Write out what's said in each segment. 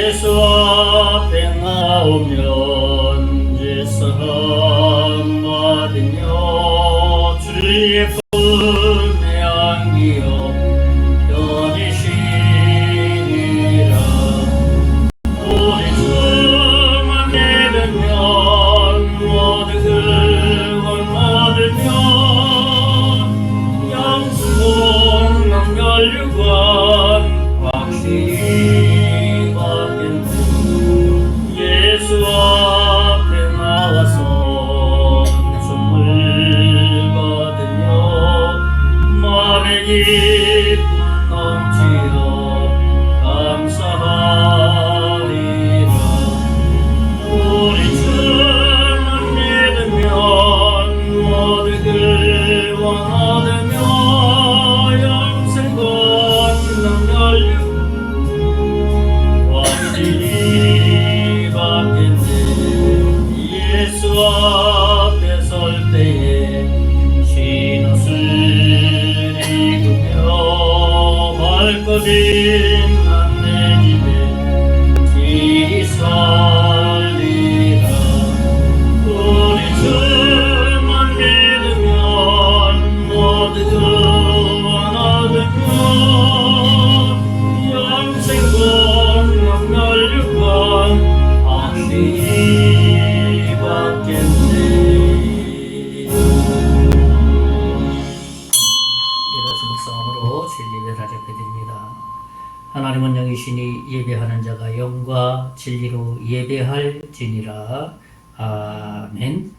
예수 앞에 나오면 제사함 받으며 주의 품에 안기어 편히 쉬리라. 우리 주만 믿으면 모든 구원 얻으며 영생 멸류관 확실히 받겠네. 예수 앞에 나와서 선물 받으며 마음의 기쁨 넘치어 감사하리라. 우리 주만 믿으면 모든 구원 얻으며 영생권 멸류 확실히 받겠네. 예수 앞에 설 때에 신옷을 입으며 발걸음 난 내 집에 길이 살리라. 우리 주만 믿으면 모두 구원 얻으며 영생권 멸류관 확실히 받겠네. 이것은 묵상으로 진리를 하렵해드립니다. 하나님은 영이시니 예배하는 자가 영과 진리로 예배할지니라. 아멘.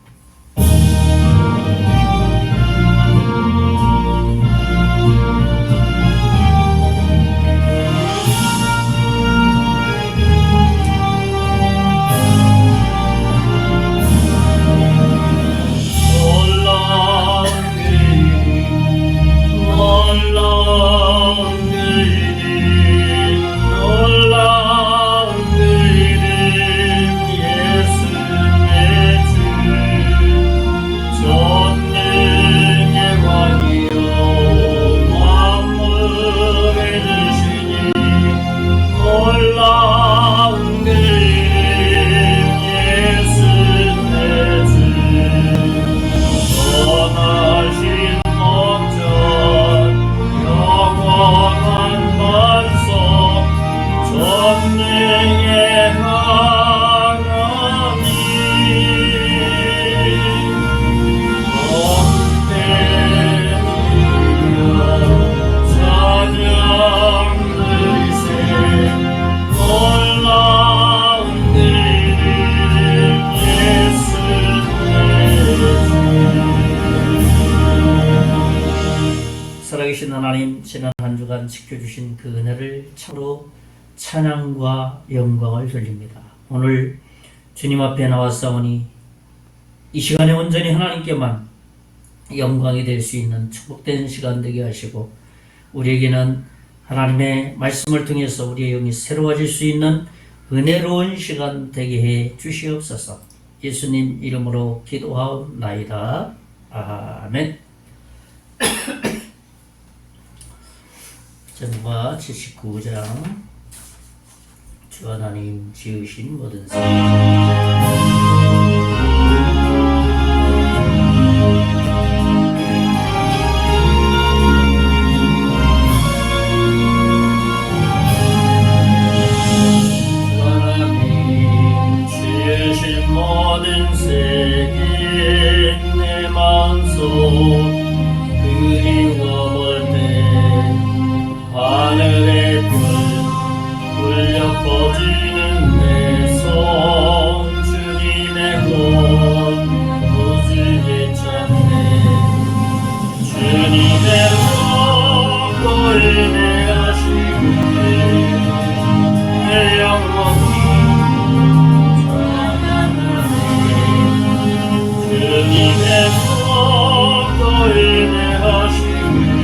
살아계신 하나님, 지난 한 주간 지켜주신 그 은혜를 참으로 찬양과 영광을 돌립니다. 오늘 주님 앞에 나왔사오니 이 시간에 온전히 하나님께만 영광이 될 수 있는 축복된 시간 되게 하시고, 우리에게는 하나님의 말씀을 통해서 우리의 영이 새로워질 수 있는 은혜로운 시간 되게 해 주시옵소서. 예수님 이름으로 기도하옵나이다. 아멘. 전과 79장 주 하나님 지으신 모든 하나님 지으신 모든 세계 내 마음속 그리워볼 때 하늘의 별 울려 퍼지는 내 손 주님의 혼 우주에 찾네. 주님의 로고 인내하시네. 내 영혼이 찬양하네. 주님의 로고 인내하시네.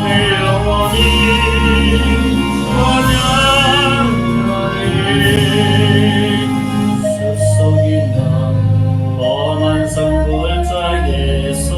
내 영혼이 숲속이나 험한 산골짜기에서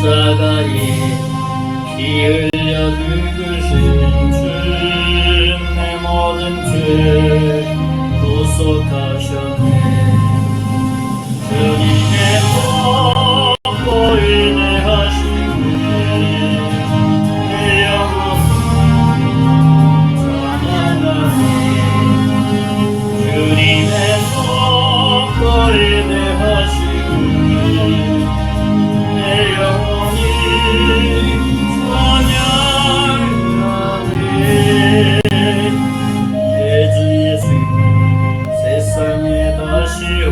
십자가에 피 흘려 죽으신 주 내 모든 죄 구속하셨네. 주님의 복 인내하시고 내 영혼 찬양하네. 주님의 복 인내하시고 내 영혼이 찬양하네. 내 주 예수 세상에 다시 올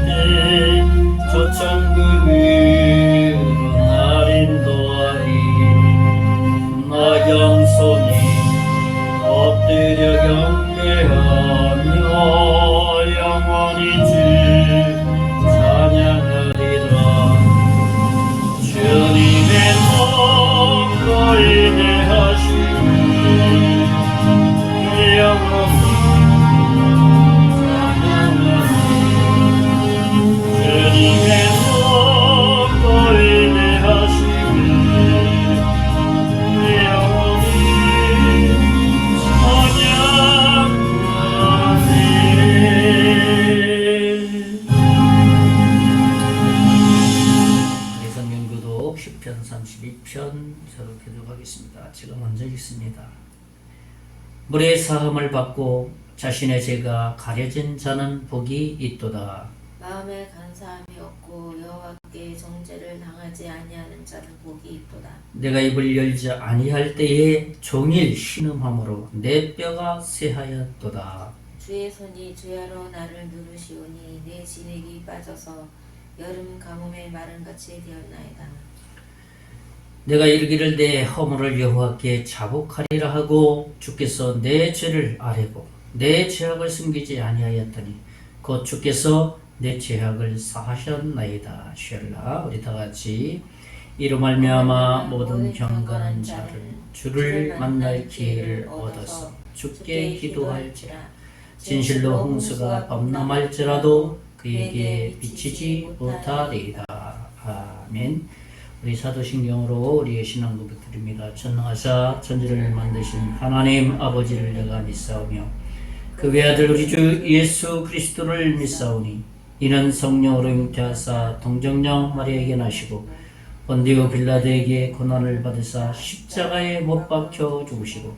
때 저 천국으로 날 인도하리. 나 겸손히 엎드려 경배하며 영원히 주 찬양하리라. 주님의 복 인내하시고 내 영혼이 주님의 복 인내하시고 내 영혼이 찬양하네. 우리 성경 교독 10편 32편 서로 교독하겠습니다. 제가 먼저 읽습니다. 물의 사함을 받고 자신의 죄가 가려진 자는 복이 있도다. 마음에 간사함이 없고 여호와께 정죄를 당하지 아니하는 자는 복이 있도다. 내가 입을 열지 아니할 때에 종일 신음함으로 내 뼈가 쇠하였도다. 주의 손이 주야로 나를 누르시오니 내 진액이 빠져서 여름 가뭄의 마른같이 되었나이다. 내가 이르기를 내 허물을 여호와께 자복하리라 하고 주께서 내 죄를 아뢰고 내 죄악을 숨기지 아니하였더니 곧 주께서 내 죄악을 사하셨나이다. 쉘라. 우리 다같이 이로 말미암아 모든 경건한 자를 주를 만날 기회를 얻어서 주께 기도할지라. 진실로 홍수가 범람할지라도 그에게 비치지 못하리이다. 아멘. 우리 사도신경으로 우리의 신앙 고백드립니다. 전능하사 천지를 만드신 하나님 아버지를 내가 믿사오며 그 외아들 우리 주 예수 그리스도를 믿사오니 이는 성령으로 잉태하사 동정녀 마리아에게 나시고 본디오 빌라도에게 고난을 받으사 십자가에 못 박혀 죽으시고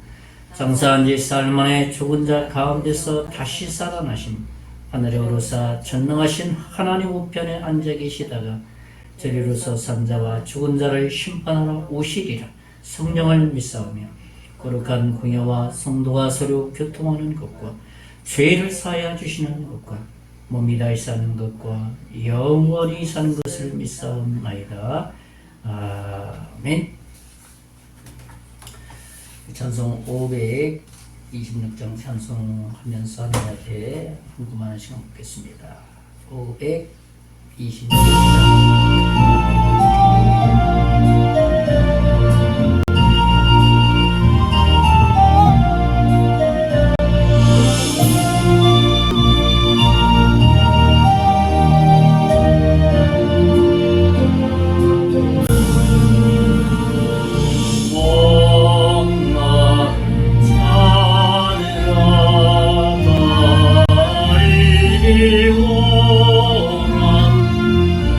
장사한 지 사흘 만에 죽은 자 가운데서 다시 살아나심 하늘에 오르사 전능하신 하나님 우편에 앉아 계시다가 저리로서 산자와 죽은 자를 심판하러 오시리라. 성령을 믿사오며 거룩한 공예와 성도가 서로 교통하는 것과 죄를 사하여 주시는 것과 몸이 다시 사는 것과 영원히 사는 것을 믿사옵나이다. 아멘. 찬송 526장 찬송하면서 하나님 앞에 궁금한 시간 갖겠습니다. 526장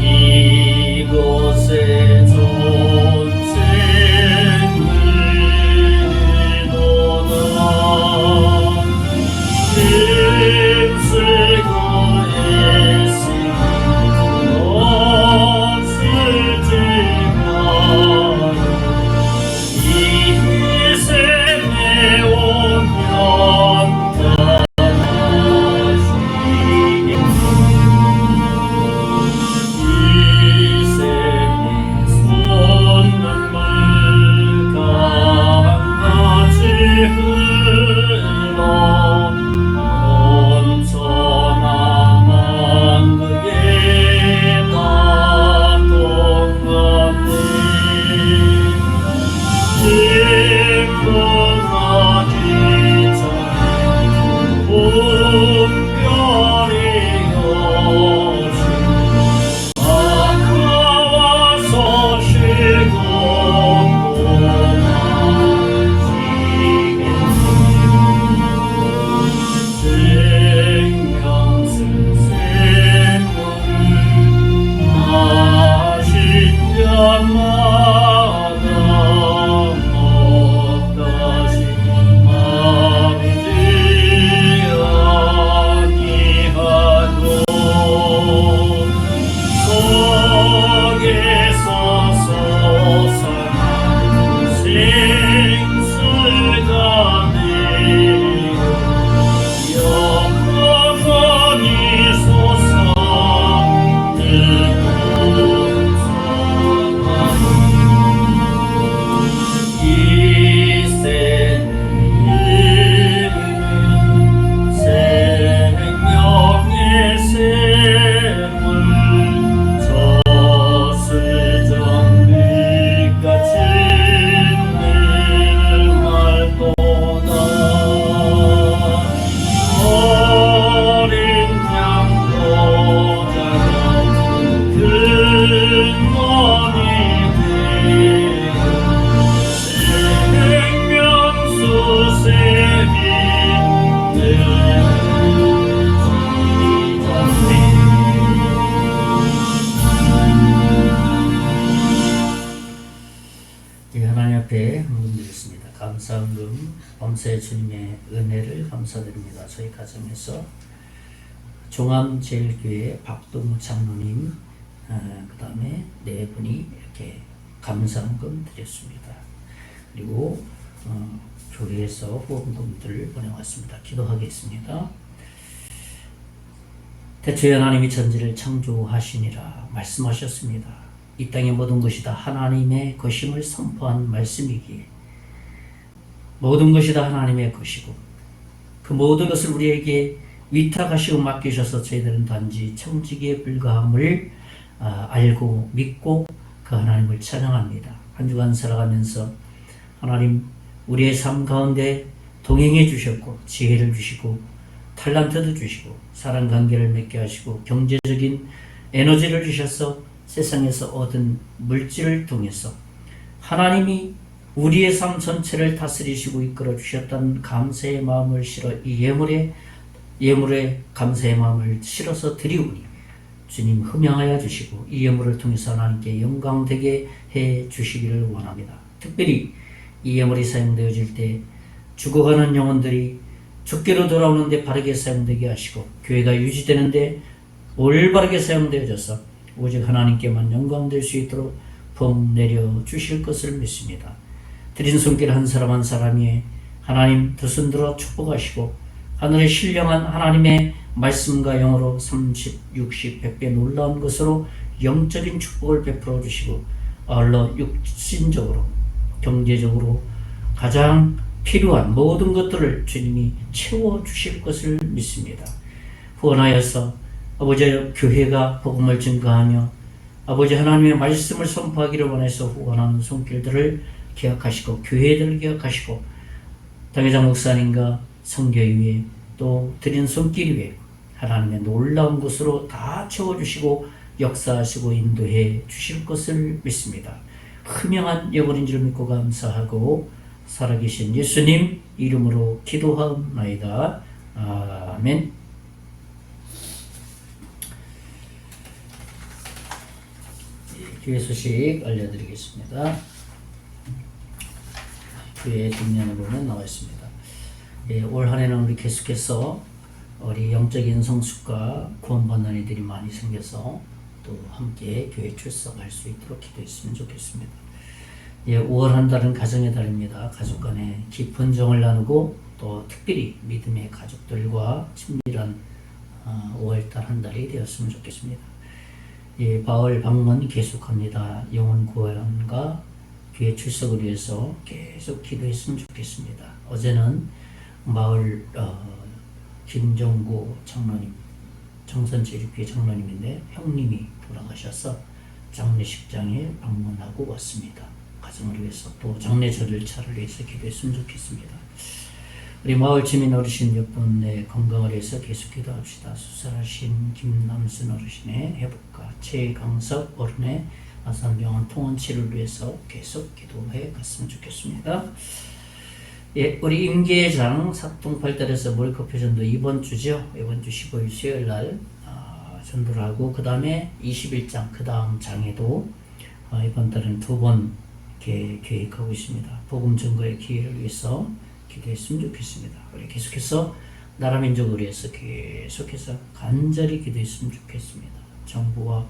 이 찬양금 범사의 주님의 은혜를 감사드립니다. 저희 가정에서 종암제일교회 박동우 장로님, 그 다음에 네 분이 이렇게 감사금 드렸습니다. 그리고 교회에서 후원금들을 보내왔습니다. 기도하겠습니다. 대초에 하나님이 천지를 창조하시니라 말씀하셨습니다. 이 땅의 모든 것이 다 하나님의 것임을 선포한 말씀이기에 모든 것이 다 하나님의 것이고 그 모든 것을 우리에게 위탁하시고 맡기셔서 저희들은 단지 청지기에 불과함을 알고 믿고 그 하나님을 찬양합니다. 한 주간 살아가면서 하나님 우리의 삶 가운데 동행해 주셨고 지혜를 주시고 탤런트도 주시고 사랑관계를 맺게 하시고 경제적인 에너지를 주셔서 세상에서 얻은 물질을 통해서 하나님이 우리의 삶 전체를 다스리시고 이끌어 주셨던 감사의 마음을 실어 이 예물에 감사의 마음을 실어서 드리오니 주님 흠양하여 주시고 이 예물을 통해서 하나님께 영광되게 해 주시기를 원합니다. 특별히 이 예물이 사용되어질 때 죽어가는 영혼들이 죽게로 돌아오는데 바르게 사용되게 하시고 교회가 유지되는데 올바르게 사용되어져서 오직 하나님께만 영광될 수 있도록 복 내려 주실 것을 믿습니다. 드린 손길 한 사람 한 사람이 하나님 두 손 들어 축복하시고 하늘의 신령한 하나님의 말씀과 영으로 30, 60, 100배 놀라운 것으로 영적인 축복을 베풀어 주시고 아울러 육신적으로 경제적으로 가장 필요한 모든 것들을 주님이 채워주실 것을 믿습니다. 후원하여서 아버지 교회가 복음을 증거하며 아버지 하나님의 말씀을 선포하기를 원해서 후원하는 손길들을 기억하시고 교회들을 기억하시고 당회장 목사님과 선교위에 또 드린 손길 위에 하나님의 놀라운 것으로 다 채워주시고 역사하시고 인도해 주실 것을 믿습니다. 흠양한 여분인 줄 믿고 감사하고 살아계신 예수님 이름으로 기도하옵나이다. 아멘. 교회 소식 알려드리겠습니다. 교회 뒷면에 보면 나와 있습니다. 올 한해는 우리 계속해서 우리 영적인 성숙과 구원받는 이들이 많이 생겨서 또 함께 교회 출석할 수 있도록 기도했으면 좋겠습니다. 5월 한 달은 가정의 달입니다. 가족 간에 깊은 정을 나누고 또 특별히 믿음의 가족들과 친밀한 5월달 한 달이 되었으면 좋겠습니다. 바울 방문 계속합니다. 영혼 구원과 교회 출석을 위해서 계속 기도했으면 좋겠습니다. 어제는 마을 김정구 장로님, 정선제일교회 장로님인데 형님이 돌아가셔서 장례식장에 방문하고 왔습니다. 가정을 위해서 또 장례 절차를 위해서 기도했으면 좋겠습니다. 우리 마을 주민 어르신 몇 분의 건강을 위해서 계속 기도합시다. 수술하신 김남순 어르신의 회복과 최강석 어른의 아산병원 통원 치료를 위해서 계속 기도해 갔으면 좋겠습니다. 우리 임계장 사통팔달에서 몰카표 전도 이번 주죠. 이번 주 15일 수요일 날 전도를 하고 그 다음에 21장 그 다음 장에도 이번 달은 2번 계획하고 있습니다. 복음 증거의 기회를 위해서 기도했으면 좋겠습니다. 우리 계속해서 나라 민족을 위해서 계속해서 간절히 기도했으면 좋겠습니다. 정부와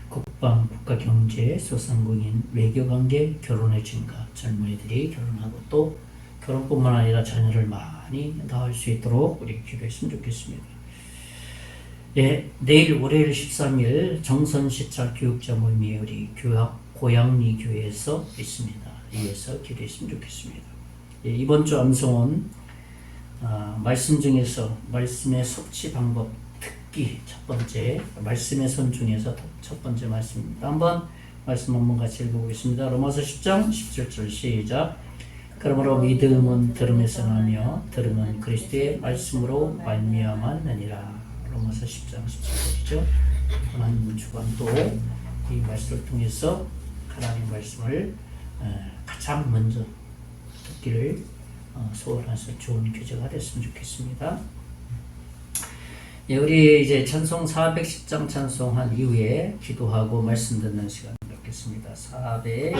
국방, 국가 경제, 소상공인, 외교관계, 결혼의 증가, 젊은이들이 결혼하고 또 결혼뿐만 아니라 자녀를 많이 낳을 수 있도록 우리 기도했으면 좋겠습니다. 내일 월요일 13일 정선시찰 교육자 모임이 우리 고양리 교회에서 있습니다. 이에서 기도했으면 좋겠습니다. 이번 주 암송은 말씀 중에서 말씀의 섭취 방법 특기 첫 번째 말씀의 선 중에서 첫 번째 말씀입니다. 한번 말씀 한번 같이 읽어보겠습니다. 로마서 10장 17절 시작. 그러므로 믿음은 들음에서 나며 들음은 그리스도의 말씀으로 말미암았느니라. 로마서 10장 17절이죠. 하나님 주관 또 이 말씀을 통해서 하나님 말씀을 가장 먼저 듣기를 소원해서 좋은 교제가 됐으면 좋겠습니다. 우리 이제 찬송 410장 찬송한 이후에 기도하고 말씀 듣는 시간 갖겠습니다. 400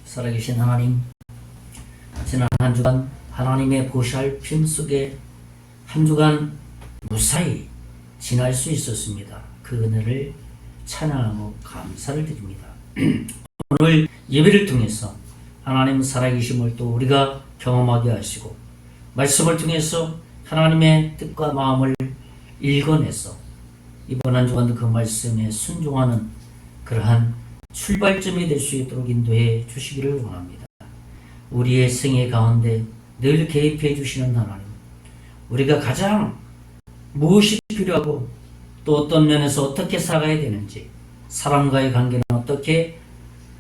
살아계신 하나님, 지난 한 주간 하나님의 보살핌 속에 한 주간 무사히 지날 수 있었습니다. 그 은혜를 찬양하고 감사를 드립니다. 오늘 예배를 통해서 하나님 살아계심을 또 우리가 경험하게 하시고 말씀을 통해서 하나님의 뜻과 마음을 읽어내서 이번 한 주간도 그 말씀에 순종하는 그러한 출발점이 될 수 있도록 인도해 주시기를 원합니다. 우리의 생애 가운데 늘 개입해 주시는 하나님, 우리가 가장 무엇이 필요하고 또 어떤 면에서 어떻게 살아가야 되는지, 사람과의 관계는 어떻게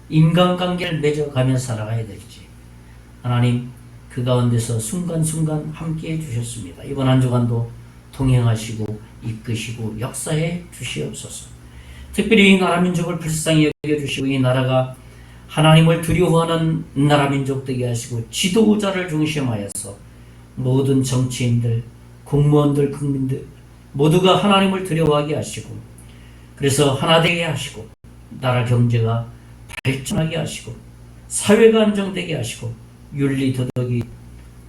인간관계를 맺어가며 살아가야 될지 하나님 그 가운데서 순간순간 함께해 주셨습니다. 이번 한 주간도 동행하시고 이끄시고 역사해 주시옵소서. 특별히 이 나라 민족을 불쌍히 여겨주시고 이 나라가 하나님을 두려워하는 나라 민족 되게 하시고 지도자를 중심하여서 모든 정치인들, 공무원들, 국민들 모두가 하나님을 두려워하게 하시고 그래서 하나 되게 하시고 나라 경제가 발전하게 하시고 사회가 안정되게 하시고 윤리 도덕이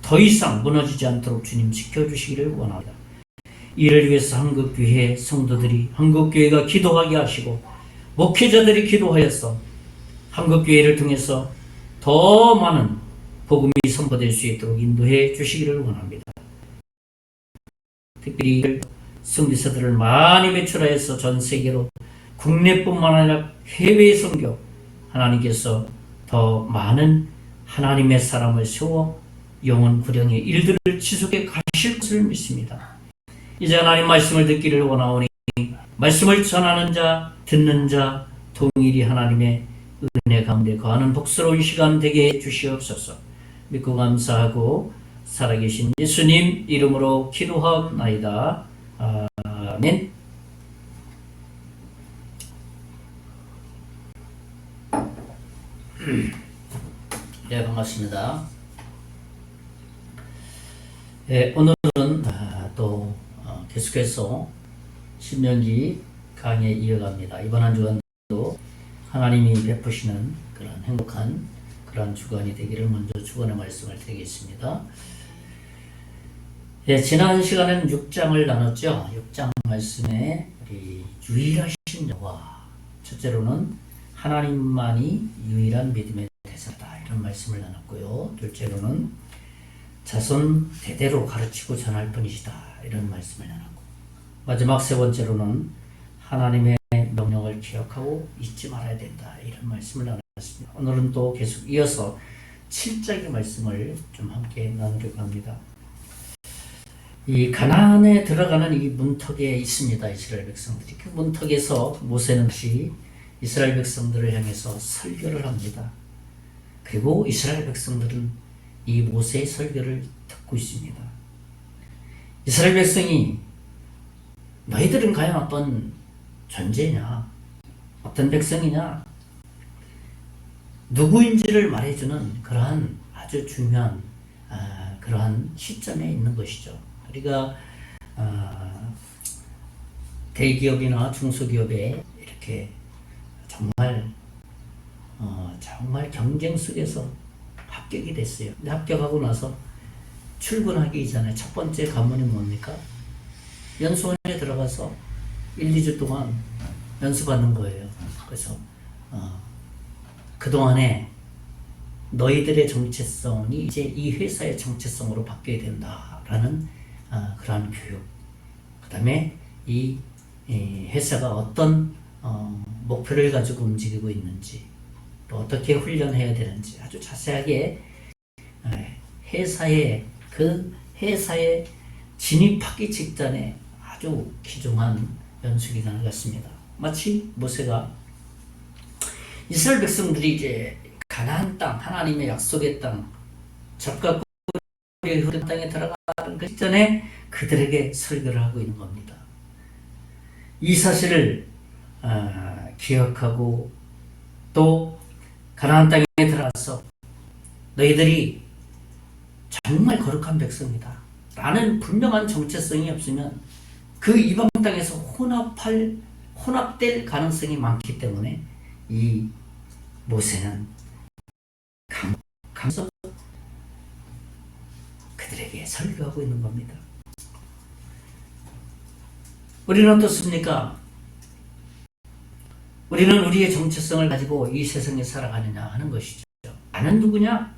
더 이상 무너지지 않도록 주님 지켜주시기를 원합니다. 이를 위해서 한국교회 성도들이 한국교회가 기도하게 하시고 목회자들이 기도하여서 한국교회를 통해서 더 많은 복음이 선포될 수 있도록 인도해 주시기를 원합니다. 특별히 선교사들을 많이 배출하여서 전 세계로 국내뿐만 아니라 해외 선교 하나님께서 더 많은 하나님의 사람을 세워 영혼 구령의 일들을 지속해 가실 것을 믿습니다. 이제 하나님 말씀을 듣기를 원하오니 말씀을 전하는 자, 듣는 자 동일이 하나님의 은혜 가운데 거하는 복스러운 시간 되게 해 주시옵소서. 믿고 감사하고 살아계신 예수님 이름으로 기도하옵나이다. 아멘. 네, 반갑습니다. 네, 오늘은 또 계속해서 신명기 강의 이어갑니다. 이번 한 주간도 하나님이 베푸시는 그런 행복한 그런 주간이 되기를 먼저 축원의 말씀을 드리겠습니다. 예, 지난 시간에는 6장을 나눴죠. 6장 말씀에 우리 유일하신 여호와, 첫째로는 하나님만이 유일한 믿음의 대상이다 이런 말씀을 나눴고요. 둘째로는 자손 대대로 가르치고 전할 뿐이시다 이런 말씀을 나눴고, 마지막 세 번째로는 하나님의 명령을 기억하고 잊지 말아야 된다 이런 말씀을 나눴습니다. 오늘은 또 계속 이어서 7장의 말씀을 좀 함께 나누려고 합니다. 이 가나안에 들어가는 이 문턱에 있습니다. 이스라엘 백성들이. 그 문턱에서 모세는 다시 이스라엘 백성들을 향해서 설교를 합니다. 그리고 이스라엘 백성들은 이 모세의 설교를 듣고 있습니다. 이스라엘 백성이 너희들은 과연 어떤 존재냐, 어떤 백성이냐, 누구인지를 말해주는 그러한 아주 중요한 그러한 시점에 있는 것이죠. 우리가 대기업이나 중소기업에 이렇게 정말 경쟁 속에서 합격이 됐어요. 근데 합격하고 나서 출근하기 전에 첫 번째 관문이 뭡니까? 연수원에 들어가서 1, 2주 동안 연수받는 거예요. 그래서 그동안에 너희들의 정체성이 이제 이 회사의 정체성으로 바뀌어야 된다라는 그러한 교육, 그 다음에 이 회사가 어떤 목표를 가지고 움직이고 있는지, 또 어떻게 훈련해야 되는지 아주 자세하게 회사에 진입하기 직전에 아주 귀중한 연수기간을 갖습니다. 마치 모세가 이스라엘 백성들이 이제 가나안 땅, 하나님의 약속의 땅, 젖과 꿀이 흐르는 땅에 들어가는 그 직전에 그들에게 설교를 하고 있는 겁니다. 이 사실을 기억하고 또 가나안 땅에 들어가서 너희들이 정말 거룩한 백성이다 라는 분명한 정체성이 없으면 그 이방 땅에서 혼합될 가능성이 많기 때문에 이 모세는 하면서 그들에게 설교하고 있는 겁니다. 우리는 어떻습니까? 우리는 우리의 정체성을 가지고 이 세상에 살아가느냐 하는 것이죠. 나는 누구냐?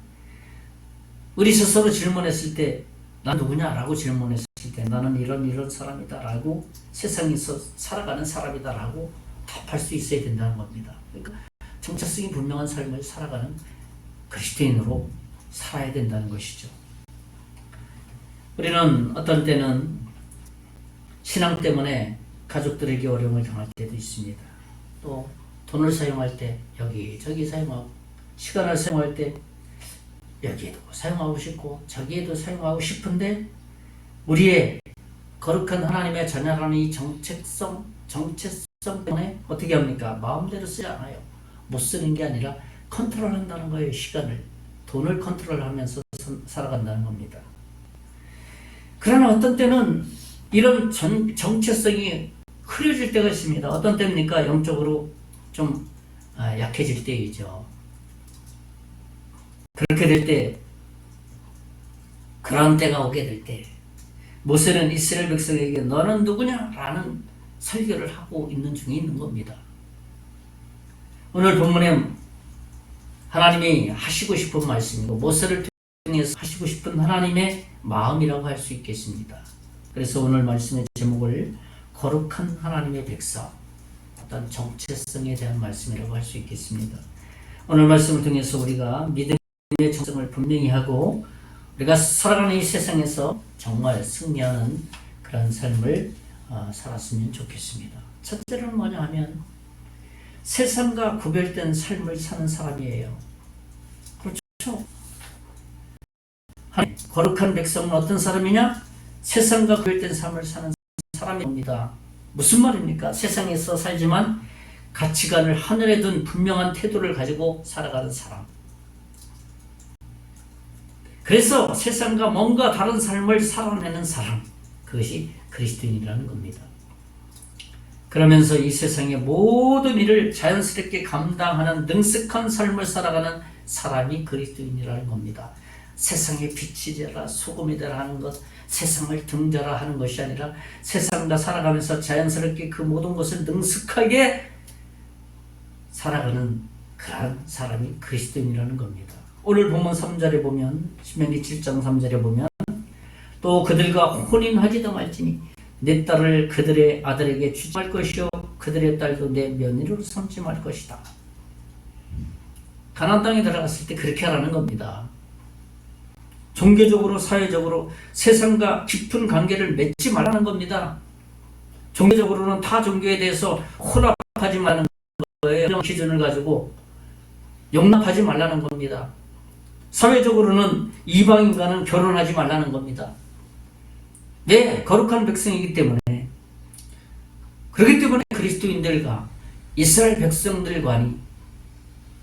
우리 스스로 질문했을 때 난 누구냐라고 질문했을 때 나는 이런 사람이다 라고 세상에서 살아가는 사람이다 라고 답할 수 있어야 된다는 겁니다. 그러니까 정체성이 분명한 삶을 살아가는 그리스도인으로 살아야 된다는 것이죠. 우리는 어떤 때는 신앙 때문에 가족들에게 어려움을 당할 때도 있습니다. 또 돈을 사용할 때 여기저기 사용하고, 시간을 사용할 때 여기에도 사용하고 싶고 저기에도 사용하고 싶은데, 우리의 거룩한 하나님의 자녀라는 이 정체성 때문에 어떻게 합니까? 마음대로 쓰지 않아요. 못 쓰는 게 아니라 컨트롤한다는 거예요. 시간을, 돈을 컨트롤하면서 살아간다는 겁니다. 그러나 어떤 때는 이런 정체성이 흐려질 때가 있습니다. 어떤 때입니까? 영적으로 좀 약해질 때이죠. 그렇게 될 때, 그런 때가 오게 될 때, 모세는 이스라엘 백성에게 너는 누구냐? 라는 설교를 하고 있는 중에 있는 겁니다. 오늘 본문에 하나님이 하시고 싶은 말씀이고 모세를 통해서 하시고 싶은 하나님의 마음이라고 할 수 있겠습니다. 그래서 오늘 말씀의 제목을 거룩한 하나님의 백성, 어떤 정체성에 대한 말씀이라고 할 수 있겠습니다. 오늘 말씀을 통해서 우리가 믿음의 정체성을 분명히 하고 우리가 살아가는 이 세상에서 정말 승리하는 그런 삶을 살았으면 좋겠습니다. 첫째는 뭐냐 하면 세상과 구별된 삶을 사는 사람이에요. 그렇죠? 거룩한 백성은 어떤 사람이냐? 세상과 구별된 삶을 사는 사람입니다. 무슨 말입니까? 세상에서 살지만 가치관을 하늘에 둔 분명한 태도를 가지고 살아가는 사람. 그래서 세상과 뭔가 다른 삶을 살아내는 사람, 그것이 그리스도인이라는 겁니다. 그러면서 이 세상의 모든 일을 자연스럽게 감당하는 능숙한 삶을 살아가는 사람이 그리스도인이라는 겁니다. 세상의 빛이 되라 소금이 되라 하는 것, 세상을 등져라 하는 것이 아니라 세상과 살아가면서 자연스럽게 그 모든 것을 능숙하게 살아가는 그런 사람이 그리스도인이라는 겁니다. 오늘 본문 3절에 보면, 신명기 7장 3절에 보면, 또 그들과 혼인하지도 말지니 내 딸을 그들의 아들에게 주지 말 것이요 그들의 딸도 내 며느리로 삼지 말 것이다. 가나안 땅에 들어갔을 때 그렇게 하라는 겁니다. 종교적으로 사회적으로 세상과 깊은 관계를 맺지 말라는 겁니다. 종교적으로는 타 종교에 대해서 혼합하지 말라는 거예요. 이런 기준을 가지고 용납하지 말라는 겁니다. 사회적으로는 이방인과는 결혼하지 말라는 겁니다. 네, 거룩한 백성이기 때문에. 그렇기 때문에 그리스도인들과 이스라엘 백성들과니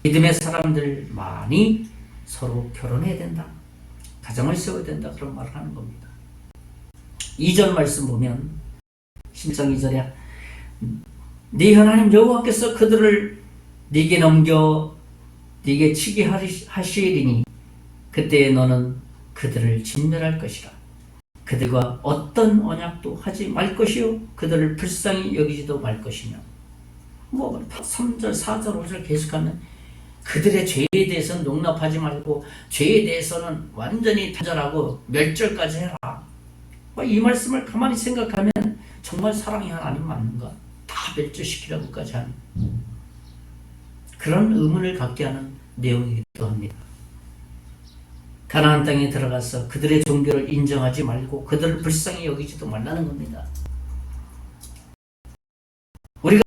믿음의 사람들만이 서로 결혼해야 된다, 가정을 세워야 된다, 그런 말을 하는 겁니다. 2절 말씀 보면 10장 2절에 네 하나님 여호와께서 그들을 네게 넘겨 네게 치게 하시리니 그때에 너는 그들을 진멸할 것이라. 그들과 어떤 언약도 하지 말 것이요 그들을 불쌍히 여기지도 말 것이며. 3절 4절 5절 계속하면 그들의 죄에 대해서는 용납하지 말고 죄에 대해서는 완전히 단절하고 멸절까지 해라. 이 말씀을 가만히 생각하면 정말 사랑이 하나님 맞는가? 다 멸절시키라고까지 하는 그런 의문을 갖게 하는 내용이기도 합니다. 가나안 땅에 들어가서 그들의 종교를 인정하지 말고 그들을 불쌍히 여기지도 말라는 겁니다. 우리가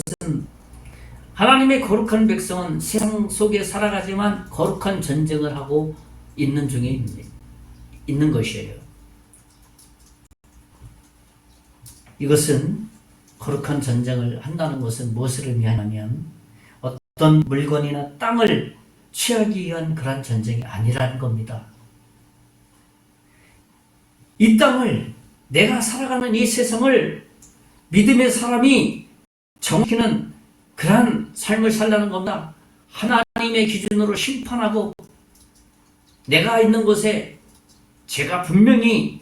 하나님의 거룩한 백성은 세상 속에 살아가지만 거룩한 전쟁을 하고 있는 중에 있는 것이에요. 이것은 거룩한 전쟁을 한다는 것은 무엇을 의미하냐면 어떤 물건이나 땅을 취하기 위한 그런 전쟁이 아니라는 겁니다. 이 땅을, 내가 살아가는 이 세상을 믿음의 사람이 정치는 그러한 삶을 살라는 겁니다. 하나님의 기준으로 심판하고 내가 있는 곳에 죄가 분명히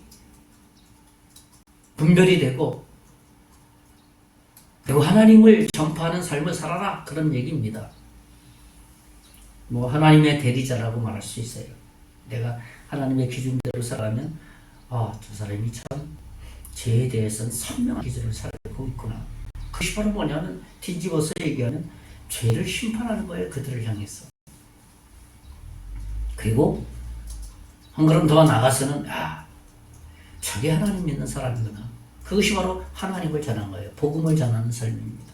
분별이 되고 그리고 하나님을 전파하는 삶을 살아라, 그런 얘기입니다. 뭐 하나님의 대리자라고 말할 수 있어요. 내가 하나님의 기준대로 살아가면 저 사람이 참 죄에 대해서는 선명한 기준을 살고 있구나. 그것이 바로 뭐냐면 뒤집어서 얘기하면 죄를 심판하는 거예요. 그들을 향해서. 그리고 한 걸음 더 나가서는 저게 하나님 믿는 사람이구나. 그것이 바로 하나님을 전한 거예요. 복음을 전하는 삶입니다.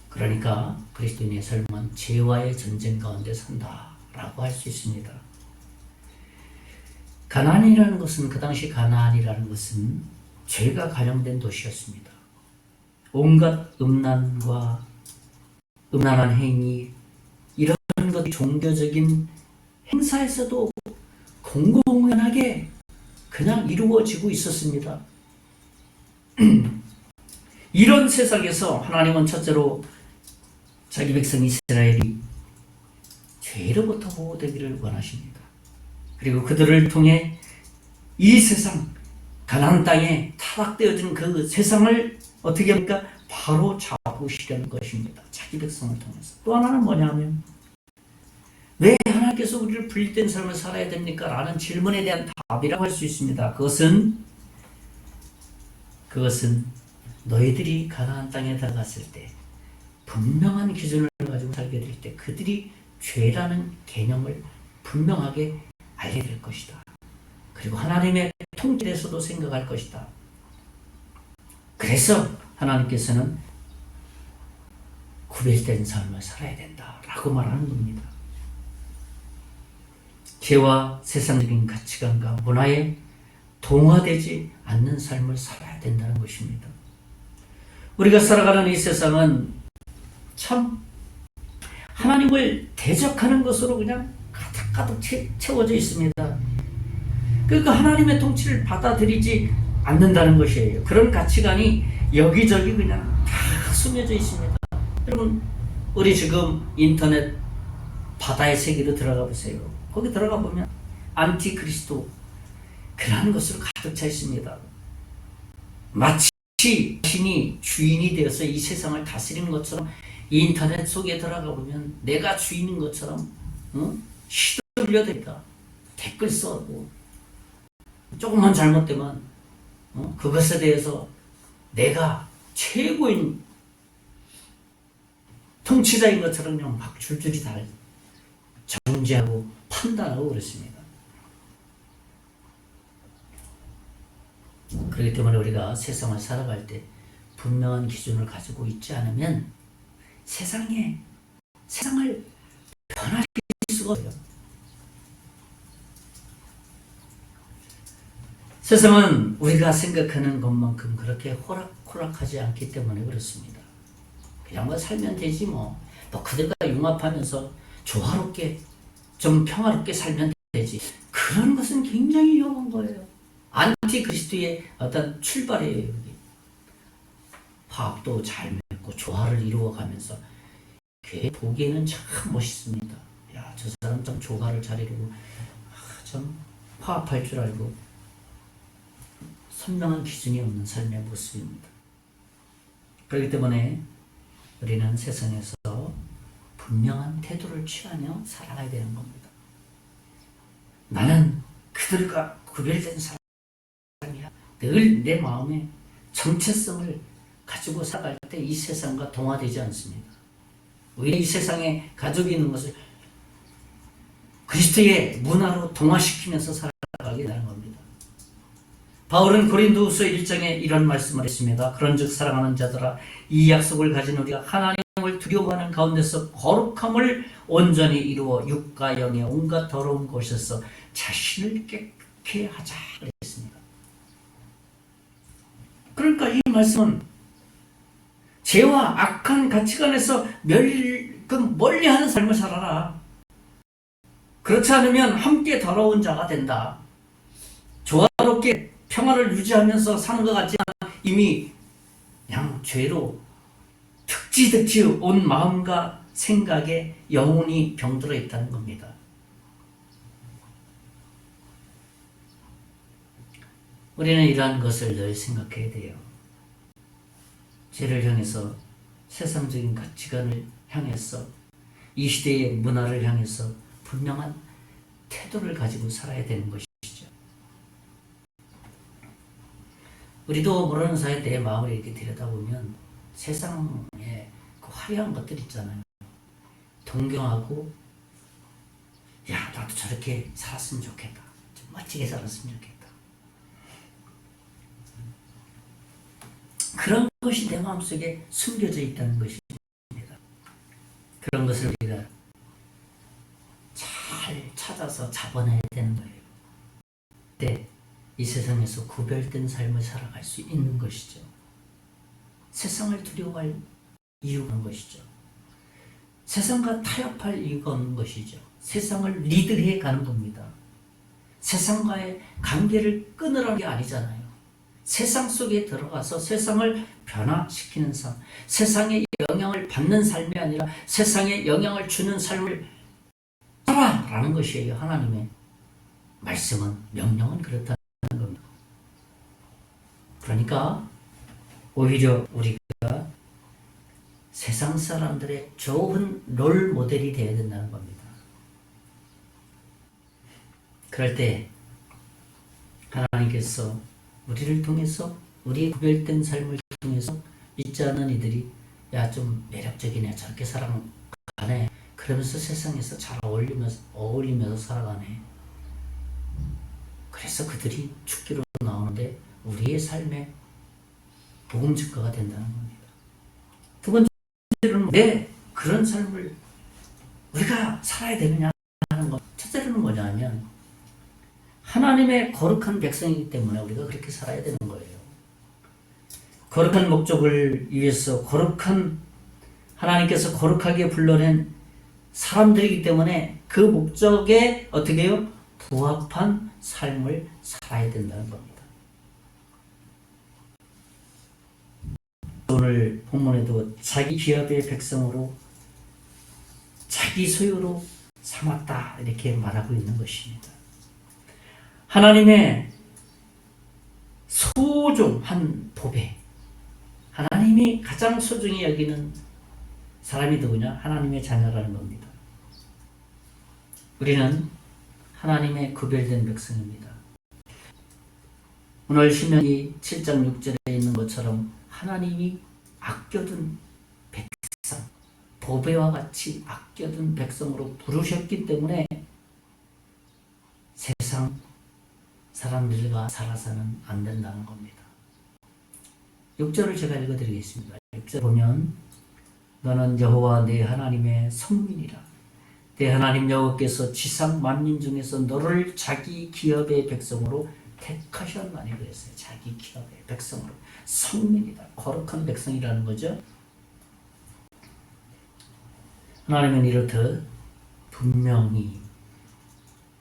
그러니까 그리스도인의 삶은 죄와의 전쟁 가운데 산다라고 할 수 있습니다. 가나안이라는 것은, 그 당시 가나안이라는 것은 죄가 관영된 도시였습니다. 온갖 음란과 음란한 행위, 이런 것이 종교적인 행사에서도 공공연하게 그냥 이루어지고 있었습니다. 이런 세상에서 하나님은 첫째로 자기 백성 이스라엘이 죄로부터 보호되기를 원하십니다. 그리고 그들을 통해 이 세상, 가나안 땅에 타락되어진 그 세상을 어떻게 합니까? 바로 잡으시려는 것입니다. 자기 백성을 통해서. 또 하나는 뭐냐면, 왜 하나님께서 우리를 분리된 삶을 살아야 됩니까? 라는 질문에 대한 답이라고 할 수 있습니다. 그것은 너희들이 가나안 땅에 들어갔을 때 분명한 기준을 가지고 살게 될 때 그들이 죄라는 개념을 분명하게 알게 될 것이다. 그리고 하나님의 통치에서도 생각할 것이다. 그래서 하나님께서는 구별된 삶을 살아야 된다라고 말하는 겁니다. 죄와 세상적인 가치관과 문화에 동화되지 않는 삶을 살아야 된다는 것입니다. 우리가 살아가는 이 세상은 참 하나님을 대적하는 것으로 그냥 가득가득 채워져 있습니다. 그러니까 하나님의 통치를 받아들이지 않는다는 것이에요. 그런 가치관이 여기저기 그냥 다 숨겨져 있습니다. 여러분, 우리 지금 인터넷 바다의 세계로 들어가 보세요. 거기 들어가 보면 안티그리스도, 그러한 것으로 가득 차 있습니다. 마치 자신이 주인이 되어서 이 세상을 다스리는 것처럼 이 인터넷 속에 들어가 보면 내가 주인인 것처럼 시들려대니까 댓글 써고, 조금만 잘못되면 그것에 대해서 내가 최고인 통치자인 것처럼 그냥 막 줄줄이 다 정죄하고 판단하고 그렇습니다. 그렇기 때문에 우리가 세상을 살아갈 때 분명한 기준을 가지고 있지 않으면 세상을 변화시킬 수가 없어요. 세상은 우리가 생각하는 것만큼 그렇게 호락호락하지 않기 때문에 그렇습니다. 그냥 뭐 살면 되지 뭐 그들과 융합하면서 조화롭게 좀 평화롭게 살면 되지. 그런 것은 굉장히 위험한 거예요. 안티그리스도의 어떤 출발이에요. 화합도 잘 맺고 조화를 이루어가면서 그게 보기에는 참 멋있습니다. 야, 저 사람 참 조화를 잘 이루고 참 화합할 줄 알고, 선명한 기준이 없는 삶의 모습입니다. 그렇기 때문에 우리는 세상에서 분명한 태도를 취하며 살아가야 되는 겁니다. 나는 그들과 구별된 사람이야. 늘 내 마음에 정체성을 가지고 살아갈 때 이 세상과 동화되지 않습니다. 오히려 이 세상에 가지고 있는 것을 그리스도의 문화로 동화시키면서 살아가게 되는 겁니다. 바울은 고린도후서 1장에 이런 말씀을 했습니다. 그런즉 사랑하는 자들아, 이 약속을 가진 우리가 하나님을 두려워하는 가운데서 거룩함을 온전히 이루어 육과 영의 온갖 더러운 곳에서 자신을 깨끗게 하자 그랬습니다. 그러니까 이 말씀은 죄와 악한 가치관에서 멀리하는 삶을 살아라. 그렇지 않으면 함께 더러운 자가 된다. 조화롭게 평화를 유지하면서 사는 것 같지만 이미 그냥 죄로 득지득지 온 마음과 생각에 영혼이 병들어 있다는 겁니다. 우리는 이러한 것을 늘 생각해야 돼요. 죄를 향해서, 세상적인 가치관을 향해서, 이 시대의 문화를 향해서 분명한 태도를 가지고 살아야 되는 것이죠. 우리도 모르는 사이에 내 마음을 이렇게 들여다보면 세상에 그 화려한 것들 있잖아요. 동경하고, 야, 나도 저렇게 살았으면 좋겠다. 좀 멋지게 살았으면 좋겠다. 그런 것이 내 마음속에 숨겨져 있다는 것입니다. 그런 것을 우리가 잘 찾아서 잡아내야 되는 거예요. 그때 이 세상에서 구별된 삶을 살아갈 수 있는 것이죠. 세상을 두려워할 이유가 없는 것이죠. 세상과 타협할 이유가 없는 것이죠. 세상을 리드해 가는 겁니다. 세상과의 관계를 끊으라는 게 아니잖아요. 세상 속에 들어가서 세상을 변화시키는 삶, 세상의 영향을 받는 삶이 아니라 세상에 영향을 주는 삶을 살아라는 것이에요. 하나님의 말씀은, 명령은 그렇다는 겁니다. 그러니까 오히려 우리가 세상 사람들의 좋은 롤 모델이 되어야 된다는 겁니다. 그럴 때 하나님께서 우리를 통해서, 우리의 구별된 삶을 통해서 믿지 않는 이들이 야, 좀 매력적이네, 저렇게 살아가네, 그러면서 세상에서 잘 어울리면서 살아가네. 그래서 그들이 죽기로 나오는데 우리의 삶에 복음 증거가 된다는 겁니다. 두 번째로는 왜 그런 삶을 우리가 살아야 되느냐 하는 것. 첫째로는 뭐냐면 하나님의 거룩한 백성이기 때문에 우리가 그렇게 살아야 되는 거예요. 거룩한 목적을 위해서 하나님께서 거룩하게 불러낸 사람들이기 때문에 그 목적에 어떻게 해요? 부합한 삶을 살아야 된다는 겁니다. 오늘 본문에도 자기 기업의 백성으로, 자기 소유로 삼았다 이렇게 말하고 있는 것입니다. 하나님의 소중한 보배, 하나님이 가장 소중히 여기는 사람이 누구냐? 하나님의 자녀라는 겁니다. 우리는 하나님의 구별된 백성입니다. 오늘 신명기 7장 6절에 있는 것처럼 하나님이 아껴둔 백성, 보배와 같이 아껴둔 백성으로 부르셨기 때문에 세상 사람들과 살아서는 안 된다는 겁니다. 6절을 제가 읽어드리겠습니다. 6절 보면 너는 여호와 내 하나님의 성민이라. 내 하나님 여호와께서 지상 만민 중에서 너를 자기 기업의 백성으로 택하셨나니 그랬어요. 자기 기업의 백성으로. 성민이다. 거룩한 백성이라는 거죠. 하나님은 이렇듯 분명히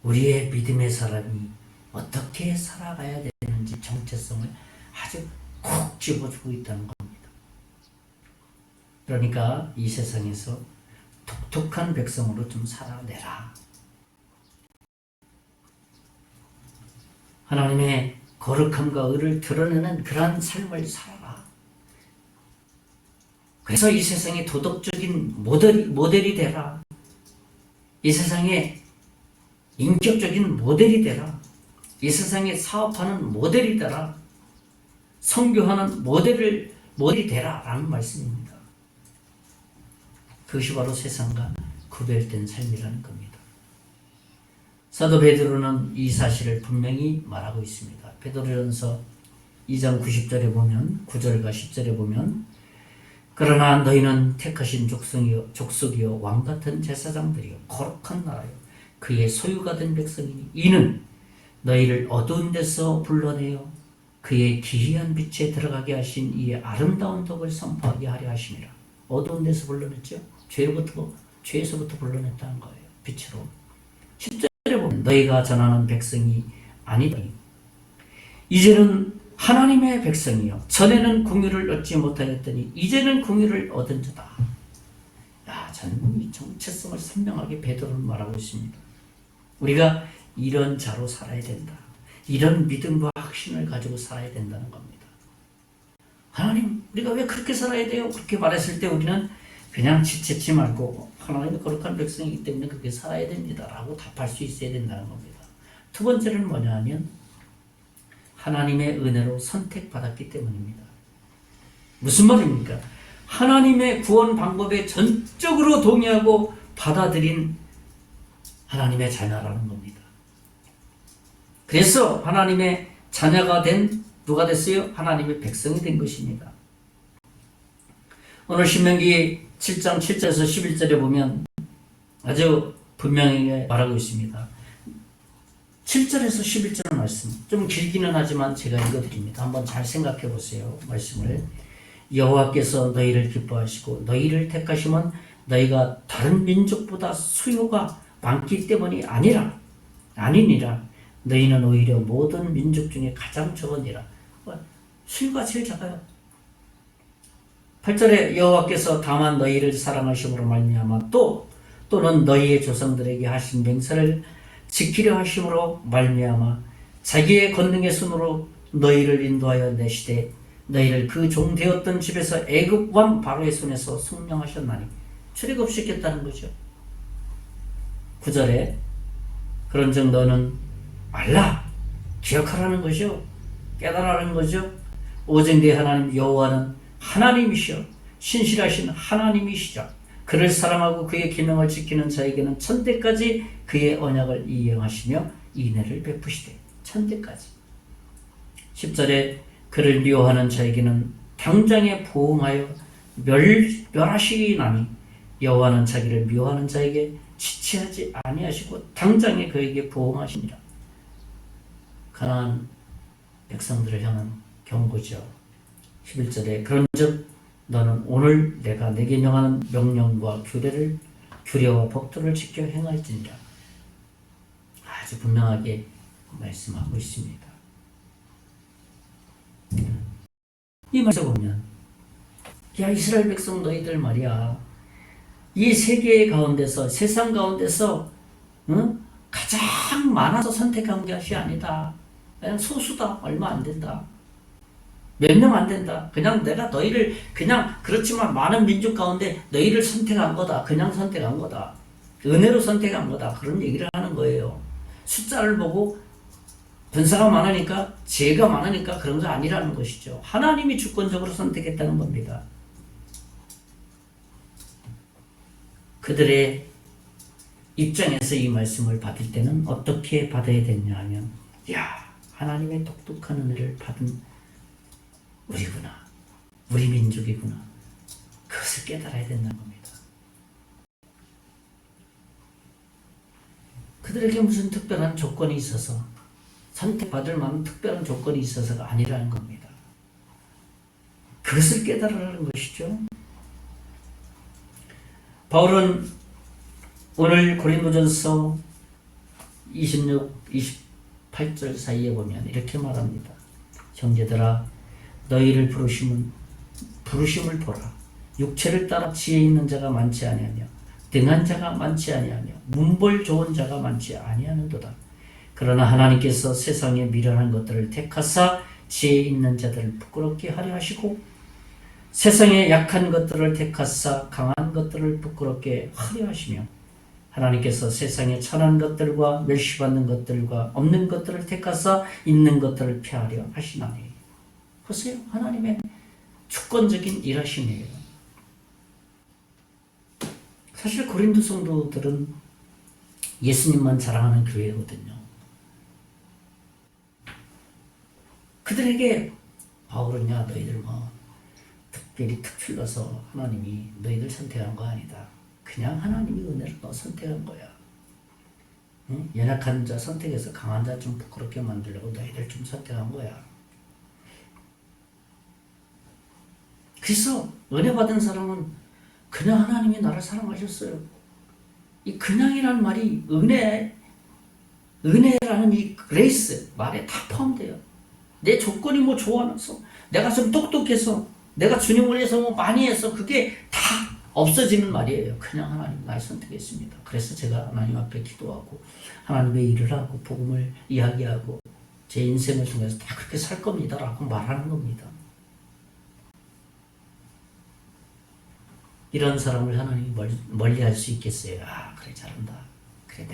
우리의 믿음의 사람이 어떻게 살아가야 되는지 정체성을 아주 콕 집어주고 있다는 겁니다. 그러니까 이 세상에서 독특한 백성으로 좀 살아내라. 하나님의 거룩함과 의를 드러내는 그러한 삶을 살아라. 그래서 이 세상의 도덕적인 모델이 되라. 이 세상의 인격적인 모델이 되라. 이 세상에 사업하는 모델이 되라. 선교하는 모델이 되라 라는 말씀입니다. 그것이 바로 세상과 구별된 삶이라는 겁니다. 사도 베드로는 이 사실을 분명히 말하고 있습니다. 베드로전서 2장 90절에 보면, 9절과 10절에 보면 그러나 너희는 택하신 족속이요 왕같은 제사장들이요 거룩한 나라요 그의 소유가 된 백성이니 이는 너희를 어두운 데서 불러내어 그의 기이한 빛에 들어가게 하신 이의 아름다운 덕을 선포하게 하려 하심이라. 어두운 데서 불러냈죠. 죄에서부터 불러냈다는 거예요. 빛으로. 10절에 보면 너희가 전하는 백성이 아니더니 이제는 하나님의 백성이요 전에는 공유를 얻지 못하였더니 이제는 공유를 얻은 자다. 야, 이 정체성을 선명하게 베드로는 말하고 있습니다. 우리가 이런 자로 살아야 된다. 이런 믿음과 확신을 가지고 살아야 된다는 겁니다. 하나님, 우리가 왜 그렇게 살아야 돼요? 그렇게 말했을 때 우리는 그냥 지체치 말고 하나님의 거룩한 백성이기 때문에 그렇게 살아야 됩니다 라고 답할 수 있어야 된다는 겁니다. 두 번째는 뭐냐 하면 하나님의 은혜로 선택받았기 때문입니다. 무슨 말입니까? 하나님의 구원 방법에 전적으로 동의하고 받아들인 하나님의 자녀라는 겁니다. 그래서 하나님의 자녀가 된 누가 됐어요? 하나님의 백성이 된 것입니다. 오늘 신명기 7장 7절에서 11절에 보면 아주 분명히 말하고 있습니다. 7절에서 11절 말씀 좀 길기는 하지만 제가 읽어드립니다. 한번 잘 생각해 보세요. 말씀을 여호와께서 너희를 기뻐하시고 너희를 택하시면 너희가 다른 민족보다 수요가 많기 때문이 아니니라. 너희는 오히려 모든 민족 중에 가장 적으니라. 수요가 제일 작아요. 8절에 여호와께서 다만 너희를 사랑하심으로 말미암아 또는 너희의 조상들에게 하신 맹세를 지키려 하심으로 말미암아 자기의 권능의 손으로 너희를 인도하여 내시되 너희를 그 종 되었던 집에서 애굽 왕 바로의 손에서 승명하셨나니 출애굽시켰다는 거죠. 9절에 그런즉 너는 알라 기억하라는 거죠. 깨달으라는 거죠. 오직 네 하나님 여호와는 하나님이시여 신실하신 하나님이시죠. 그를 사랑하고 그의 계명을 지키는 자에게는 천대까지 그의 언약을 이행하시며 인애를 베푸시되 천대까지. 10절에 그를 미워하는 자에게는 당장에 보응하여 멸하시나니 여호와는 자기를 미워하는 자에게 지체하지 아니하시고 당장에 그에게 보응하시니라. 가나안 백성들을 향한 경고죠. 11절에 그런즉 너는 오늘 내가 내게 명하는 명령과 규례와 법도를 지켜 행할지니라. 아주 분명하게 말씀하고 있습니다. 이 말씀 보면 야 이스라엘 백성 너희들 말이야 이 세계 가운데서 세상 가운데서 가장 많아서 선택한 것이 아니다. 그냥 소수다. 얼마 안 된다. 몇 명 안 된다. 그냥 내가 너희를 그냥 그렇지만 많은 민족 가운데 너희를 선택한 거다. 그냥 선택한 거다. 은혜로 선택한 거다. 그런 얘기를 하는 거예요. 숫자를 보고 분사가 많으니까 죄가 많으니까 그런 거 아니라는 것이죠. 하나님이 주권적으로 선택했다는 겁니다. 그들의 입장에서 이 말씀을 받을 때는 어떻게 받아야 되냐 하면 야 하나님의 독특한 은혜를 받은 우리구나. 우리 민족이구나. 그것을 깨달아야 된다는 겁니다. 그들에게 무슨 특별한 조건이 있어서 선택받을 만한 특별한 조건이 있어서가 아니라는 겁니다. 그것을 깨달으라는 것이죠. 바울은 오늘 고린도전서 26, 28절 사이에 보면 이렇게 말합니다. 형제들아 너희를 부르심을 보라. 육체를 따라 지혜 있는 자가 많지 아니하며 등한 자가 많지 아니하며 문벌 좋은 자가 많지 아니하는도다. 그러나 하나님께서 세상에 미련한 것들을 택하사 지혜 있는 자들을 부끄럽게 하려 하시고 세상에 약한 것들을 택하사 강한 것들을 부끄럽게 하려 하시며 하나님께서 세상에 천한 것들과 멸시받는 것들과 없는 것들을 택하사 있는 것들을 폐하려 하시나니. 보세요. 하나님의 주권적인 일하심이에요. 사실 고린도 성도들은 예수님만 자랑하는 교회거든요. 그들에게 바울은 야 너희들 뭐 특별히 특출나서 하나님이 너희들 선택한 거 아니다. 그냥 하나님이 은혜로 너 선택한 거야. 응? 연약한 자 선택해서 강한 자 좀 부끄럽게 만들려고 너희들 좀 선택한 거야. 그래서 은혜 받은 사람은 그냥 하나님이 나를 사랑하셨어요. 이 그냥이라는 말이 은혜라는 이 그레이스 말에 다 포함돼요. 내 조건이 뭐 좋아서 내가 좀 똑똑해서 내가 주님을 위해서 뭐 많이 해서 그게 다 없어지는 말이에요. 그냥 하나님 날 선택했습니다. 그래서 제가 하나님 앞에 기도하고 하나님의 일을 하고 복음을 이야기하고 제 인생을 통해서 다 그렇게 살 겁니다 라고 말하는 겁니다. 이런 사람을 하나님이 멀리 할 수 있겠어요. 아, 그래, 잘한다. 그래,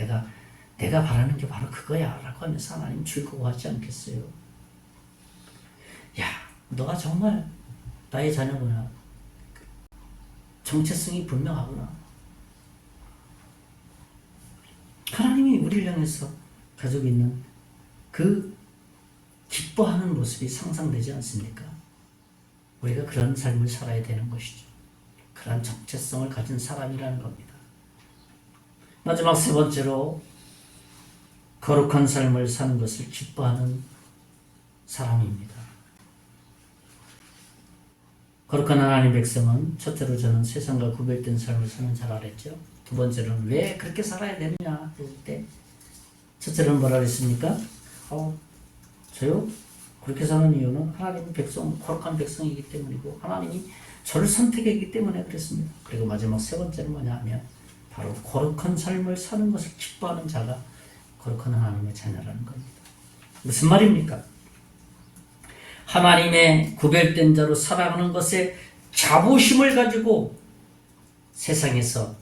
내가 바라는 게 바로 그거야 라고 하면서 하나님 즐거워하지 않겠어요. 야, 너가 정말 나의 자녀구나. 정체성이 분명하구나. 하나님이 우리를 향해서 가지고 있는 그 기뻐하는 모습이 상상되지 않습니까? 우리가 그런 삶을 살아야 되는 것이죠. 그런 정체성을 가진 사람이라는 겁니다. 마지막 세 번째로 거룩한 삶을 사는 것을 기뻐하는 사람입니다. 거룩한 하나님 백성은 첫째로 저는 세상과 구별된 삶을 사는 자라 그랬죠. 두 번째로는 왜 그렇게 살아야 되느냐 그럴 때 첫째로는 뭐라 그랬습니까? 저요? 그렇게 사는 이유는 하나님의 백성, 거룩한 백성이기 때문이고 하나님이 저를 선택했기 때문에 그랬습니다. 그리고 마지막 세 번째는 뭐냐 하면 바로 거룩한 삶을 사는 것을 기뻐하는 자가 거룩한 하나님의 자녀라는 겁니다. 무슨 말입니까? 하나님의 구별된 자로 살아가는 것에 자부심을 가지고 세상에서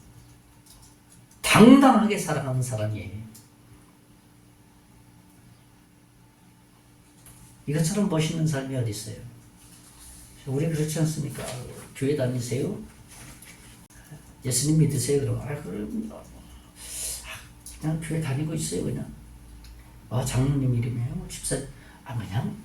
당당하게 살아가는 사람이에요. 이것처럼 멋있는 삶이 어디 있어요? 우리 그렇지 않습니까? 교회 다니세요? 예수님 믿으세요? 그럼 그냥 교회 다니고 있어요. 그냥 장로님 이름이에요. 집사 그냥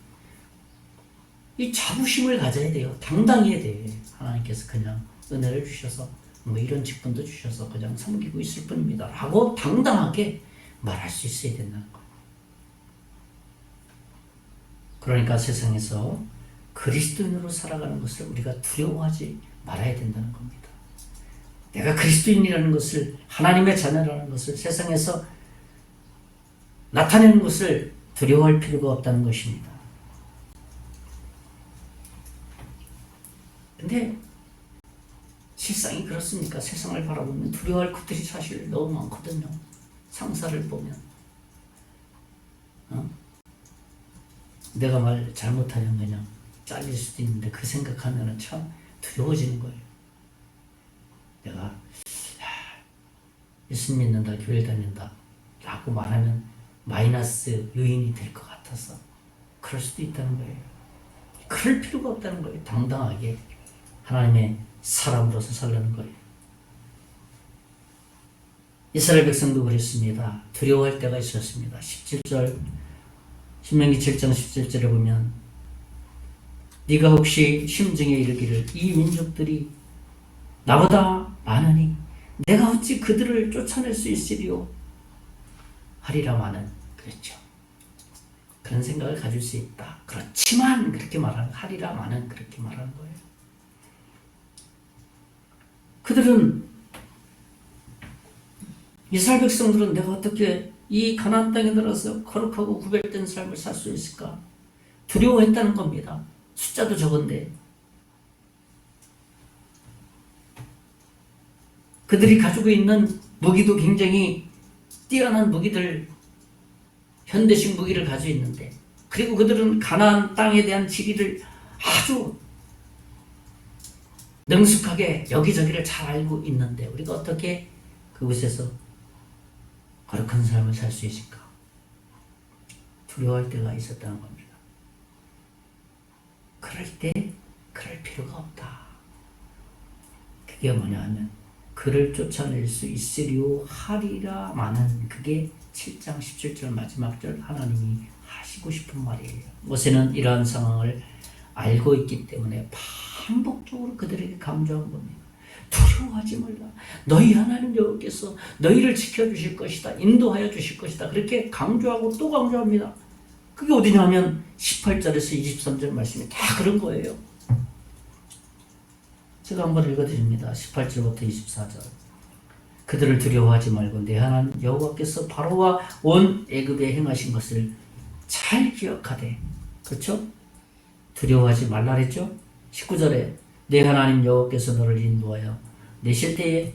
이 자부심을 가져야 돼요. 당당해야 돼. 하나님께서 그냥 은혜를 주셔서 뭐 이런 직분도 주셔서 그냥 섬기고 있을 뿐입니다 라고 당당하게 말할 수 있어야 된다는 거예요. 그러니까 세상에서 그리스도인으로 살아가는 것을 우리가 두려워하지 말아야 된다는 겁니다. 내가 그리스도인이라는 것을, 하나님의 자녀라는 것을 세상에서 나타내는 것을 두려워할 필요가 없다는 것입니다. 근데 실상이 그렇습니까? 세상을 바라보면 두려워할 것들이 사실 너무 많거든요. 상사를 보면 내가 말 잘못하면 그냥 잘릴 수도 있는데 그 생각하면 참 두려워지는 거예요. 내가 예수 믿는다, 교회 다닌다 라고 말하면 마이너스 요인이 될 것 같아서 그럴 수도 있다는 거예요. 그럴 필요가 없다는 거예요. 당당하게 하나님의 사람으로서 살라는 거예요. 이스라엘 백성도 그랬습니다. 두려워할 때가 있었습니다. 17절 신명기 7장 17절에 보면 네가 혹시 심중에 이르기를 이 민족들이 나보다 많으니 내가 어찌 그들을 쫓아낼 수 있으리요 하리라마는 그랬죠. 그런 생각을 가질 수 있다. 그렇지만 그렇게 말하는 하리라마는 그렇게 말하는 거예요. 그들은 이스라엘 백성들은 내가 어떻게 이 가나안 땅에 들어서 거룩하고 구별된 삶을 살 수 있을까? 두려워했다는 겁니다. 숫자도 적은데. 그들이 가지고 있는 무기도 굉장히 뛰어난 무기들, 현대식 무기를 가지고 있는데, 그리고 그들은 가나안 땅에 대한 지리를 아주 능숙하게 여기저기를 잘 알고 있는데 우리가 어떻게 그곳에서 거룩한 삶을 살 수 있을까? 두려워할 때가 있었다는 겁니다. 그럴 때 그럴 필요가 없다. 그게 뭐냐 하면 그를 쫓아낼 수 있으리요 하리라마는 그게 7장 17절 마지막 절 하나님이 하시고 싶은 말이에요. 모세는 이러한 상황을 알고 있기 때문에 반복적으로 그들에게 강조한 겁니다. 두려워하지 말라. 너희 하나님 여호와께서 너희를 지켜주실 것이다. 인도하여 주실 것이다. 그렇게 강조하고 또 강조합니다. 그게 어디냐면 18절에서 23절 말씀이 다 그런 거예요. 제가 한번 읽어드립니다. 18절부터 24절. 그들을 두려워하지 말고 내 하나님 여호와께서 바로와 온 애굽에 행하신 것을 잘 기억하되, 그렇죠? 두려워하지 말라 그랬죠? 19절에 내 하나님 여호와께서 너를 인도하여 내실 때에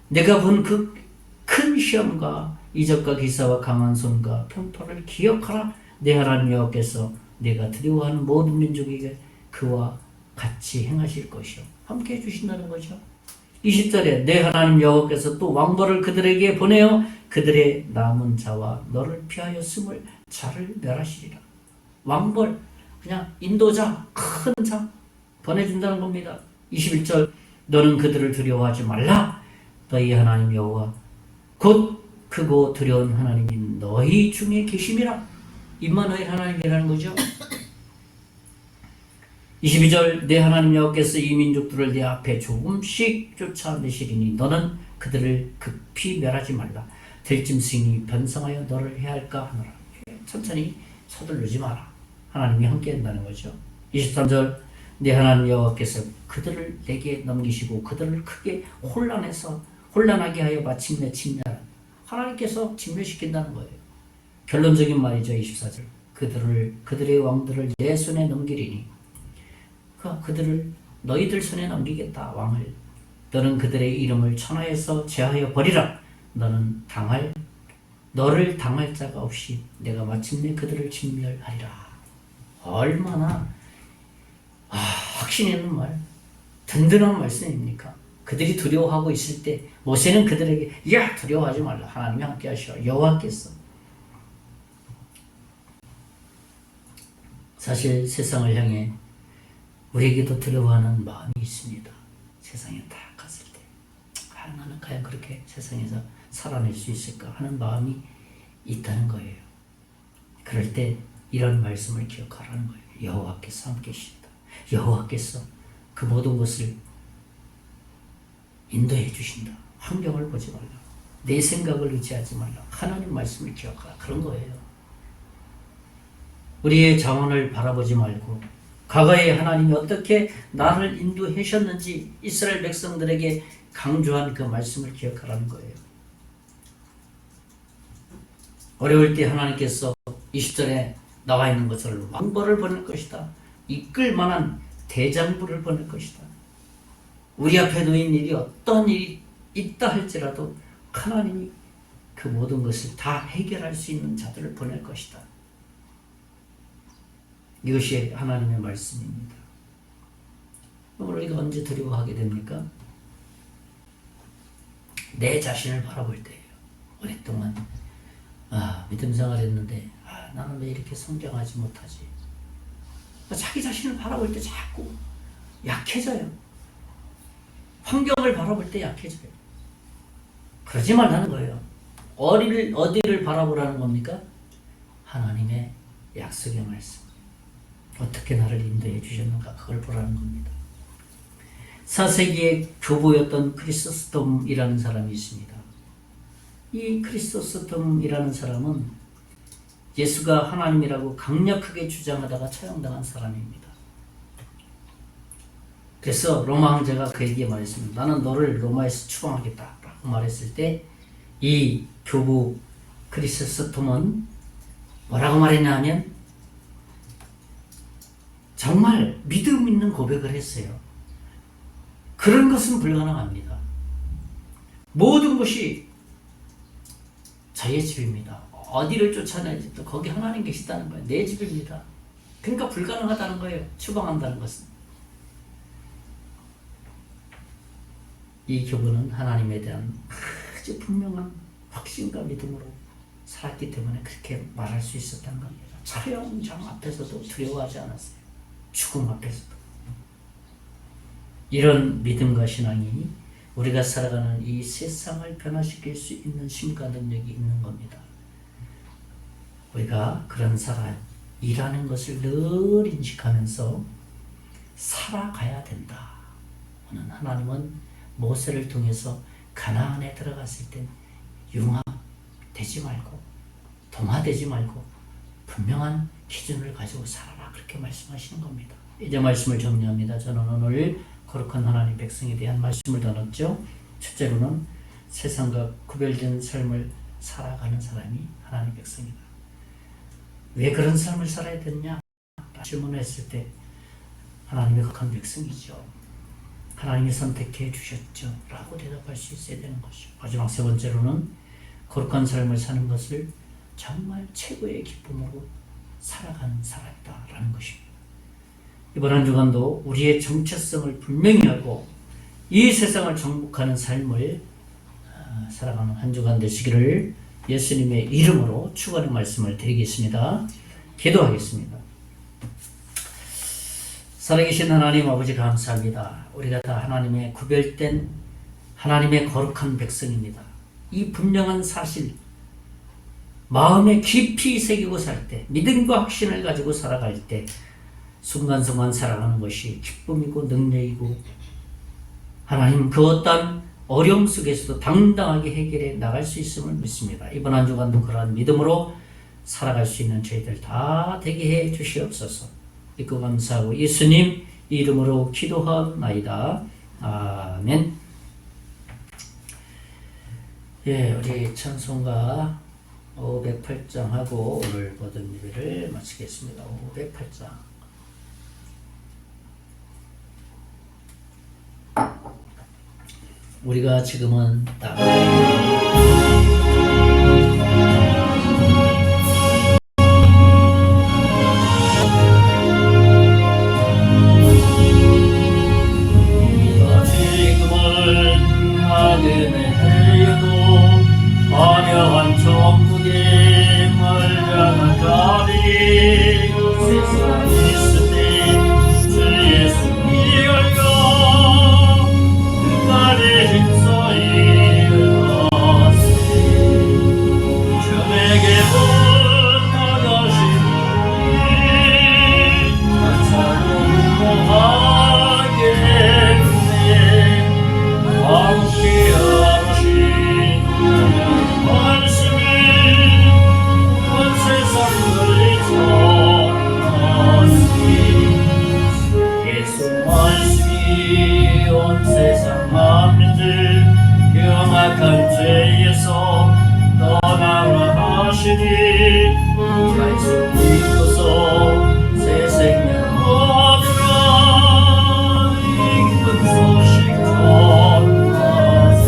내가 본 그 큰 시험과 이적과 기사와 강한 손과 평토를 기억하라. 내 하나님 여호와께서 내가 두려워하는 모든 민족에게 그와 같이 행하실 것이요. 함께 해주신다는 거죠. 20절에 내 하나님 여호와께서 또 왕벌을 그들에게 보내어 그들의 남은 자와 너를 피하여 숨을 자를 멸하시리라. 왕벌, 그냥 인도자, 큰 자 보내준다는 겁니다. 21절 너는 그들을 두려워하지 말라. 너희 하나님 여호와 곧 크고 두려운 하나님이 너희 중에 계심이라. 임마누엘 하나님이라는 거죠. 22절 내 하나님 여호와께서 이 민족들을 내 앞에 조금씩 쫓아내시리니 너는 그들을 급히 멸하지 말라. 들짐승이 변성하여 너를 해할까 하노라. 천천히 서두르지 마라. 하나님이 함께 한다는 거죠. 23절 내 하나님 여호와께서 그들을 내게 넘기시고 그들을 크게 혼란하게 하여 마침내 침멸하라. 하나님께서 침멸시킨다는 거예요. 결론적인 말이죠. 24절 그들의 왕들을 내 손에 넘기리니 그들을 너희들 손에 넘기겠다. 왕을 너는 그들의 이름을 천하에서 제하여 버리라. 너를 당할 자가 없이 내가 마침내 그들을 진멸하리라. 얼마나 확신 있는 말, 든든한 말씀입니까? 그들이 두려워하고 있을 때 모세는 그들에게 야 두려워하지 말라. 하나님이 함께 하시오. 여호와께서. 사실 세상을 향해 우리에게도 두려워하는 마음이 있습니다. 세상에 딱 갔을 때 나는 과연 그렇게 세상에서 살아낼 수 있을까 하는 마음이 있다는 거예요. 그럴 때 이런 말씀을 기억하라는 거예요. 여호와께서 함께 계신다. 여호와께서 그 모든 것을 인도해 주신다. 환경을 보지 말라. 내 생각을 의지하지 말라. 하나님 말씀을 기억하라. 그런 거예요. 우리의 자원을 바라보지 말고 과거에 하나님이 어떻게 나를 인도하셨는지 이스라엘 백성들에게 강조한 그 말씀을 기억하라는 거예요. 어려울 때 하나님께서 20절에 나와 있는 것처럼 왕벌을 보낼 것이다. 이끌 만한 대장부를 보낼 것이다. 우리 앞에 놓인 일이 어떤 일이 있다 할지라도 하나님이 그 모든 것을 다 해결할 수 있는 자들을 보낼 것이다. 이것이 하나님의 말씀입니다. 우리가 언제 두려워하게 됩니까? 내 자신을 바라볼 때예요. 오랫동안 믿음 생활했는데 나는 왜 이렇게 성장하지 못하지? 자기 자신을 바라볼 때 자꾸 약해져요. 환경을 바라볼 때 약해져요. 그러지 말라는 거예요. 어디를 바라보라는 겁니까? 하나님의 약속의 말씀. 어떻게 나를 인도해 주셨는가 그걸 보라는 겁니다. 4세기의 교보였던 크리소스톰이라는 사람이 있습니다. 이 크리소스톰이라는 사람은 예수가 하나님이라고 강력하게 주장하다가 처형당한 사람입니다. 그래서 로마 황제가 그에게 말했습니다. 나는 너를 로마에서 추방하겠다 라고 말했을 때 이 교부 크리소스톰은 뭐라고 말했냐 하면 정말 믿음 있는 고백을 했어요. 그런 것은 불가능합니다. 모든 것이 저의 집입니다. 어디를 쫓아내지 또 거기 하나님 계시다는 거예요. 내 집입니다. 그러니까 불가능하다는 거예요. 추방한다는 것은. 이 교부는 하나님에 대한 아주 분명한 확신과 믿음으로 살았기 때문에 그렇게 말할 수 있었다는 겁니다. 촬영장 앞에서도 두려워하지 않았어요. 죽음 앞에서도. 이런 믿음과 신앙이 우리가 살아가는 이 세상을 변화시킬 수 있는 힘과 능력이 있는 겁니다. 우리가 그런 사람이라는 것을 늘 인식하면서 살아가야 된다. 오늘 하나님은 모세를 통해서 가나안에 들어갔을 때 융화되지 말고 동화되지 말고 분명한 기준을 가지고 살아라 그렇게 말씀하시는 겁니다. 이제 말씀을 정리합니다. 저는 오늘 거룩한 하나님 백성에 대한 말씀을 나눴죠. 첫째로는 세상과 구별된 삶을 살아가는 사람이 하나님 백성이다. 왜 그런 삶을 살아야 되느냐? 질문을 했을 때 하나님의 거룩한 백성이죠. 하나님이 선택해 주셨죠 라고 대답할 수 있어야 되는 것이죠. 마지막 세 번째로는 거룩한 삶을 사는 것을 정말 최고의 기쁨으로 살아가는 사람이다 라는 것입니다. 이번 한 주간도 우리의 정체성을 분명히 하고 이 세상을 정복하는 삶을 살아가는 한 주간 되시기를 예수님의 이름으로 축원의 말씀을 드리겠습니다. 기도하겠습니다. 살아계신 하나님 아버지 감사합니다. 우리가 다 하나님의 구별된 하나님의 거룩한 백성입니다. 이 분명한 사실 마음에 깊이 새기고 살 때, 믿음과 확신을 가지고 살아갈 때 순간순간 살아가는 것이 기쁨이고 능력이고 하나님 그 어떤 어려움 속에서도 당당하게 해결해 나갈 수 있음을 믿습니다. 이번 한 주간도 그러한 믿음으로 살아갈 수 있는 저희들 다 되게 해 주시옵소서. 믿고 감사하고 예수님 이름으로 기도하나이다. 아멘. 예, 우리 찬송가 508장 하고 오늘 모든 예배를 마치겠습니다. 508장. 우리가 지금은 화려한 천국에 말자나 가리 세상 있을 때 주 예수님 열려 그 날에 힘써 일어나세 주 내게 부탁하시니 찬송 하겠네 함께 경악한 죄에서 떠나라 하시니 예수 믿고서 새 생명 얻으라 이 기쁜 소식 전하세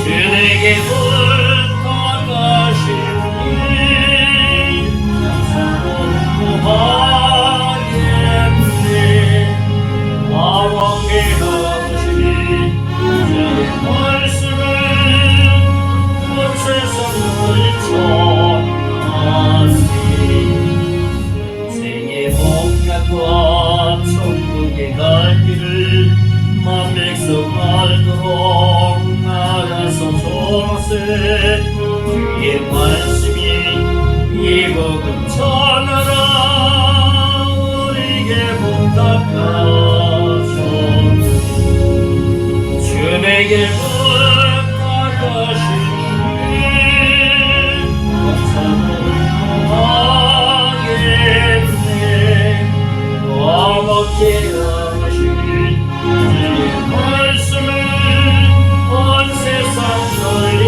주 내게 부탁하시니 찬송 하겠네 왕께 하시니 말씀은 온 세상을 전하시 생의 복락과 천국에 갈 길을 만 백성 알도록 나가서 전하세 주의 말씀이 이 복음 전하라 우리에게 부탁하소서 주 내게 부탁하시니 감사하겠네 왕께 하시니 주의 말씀은 온 세상 널리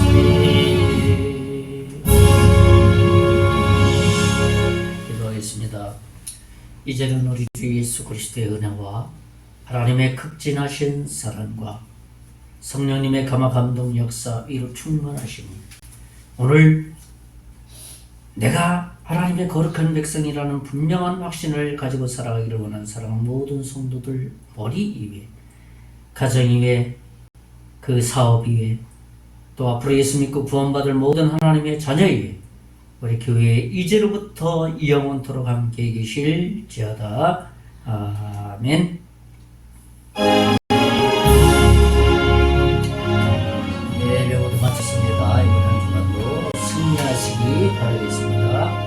전하시니 기도하겠습니다. 이제는 우리 주 예수 그리스도의 은혜와 하나님의 극진하신 사랑과 성령님의 감화 감동 역사 이로 충만하시니 오늘 내가 하나님의 거룩한 백성이라는 분명한 확신을 가지고 살아가기를 원하는 사랑하는 모든 성도들 머리 위에 가정 위에 그 사업 위에 또 앞으로 예수 믿고 구원받을 모든 하나님의 자녀 위에 우리 교회에 이제로부터 영원토록 함께 계실지어다. 아멘. 네, 모두 마쳤습니다. 이번 한 주간도 승리하시기 바라겠습니다.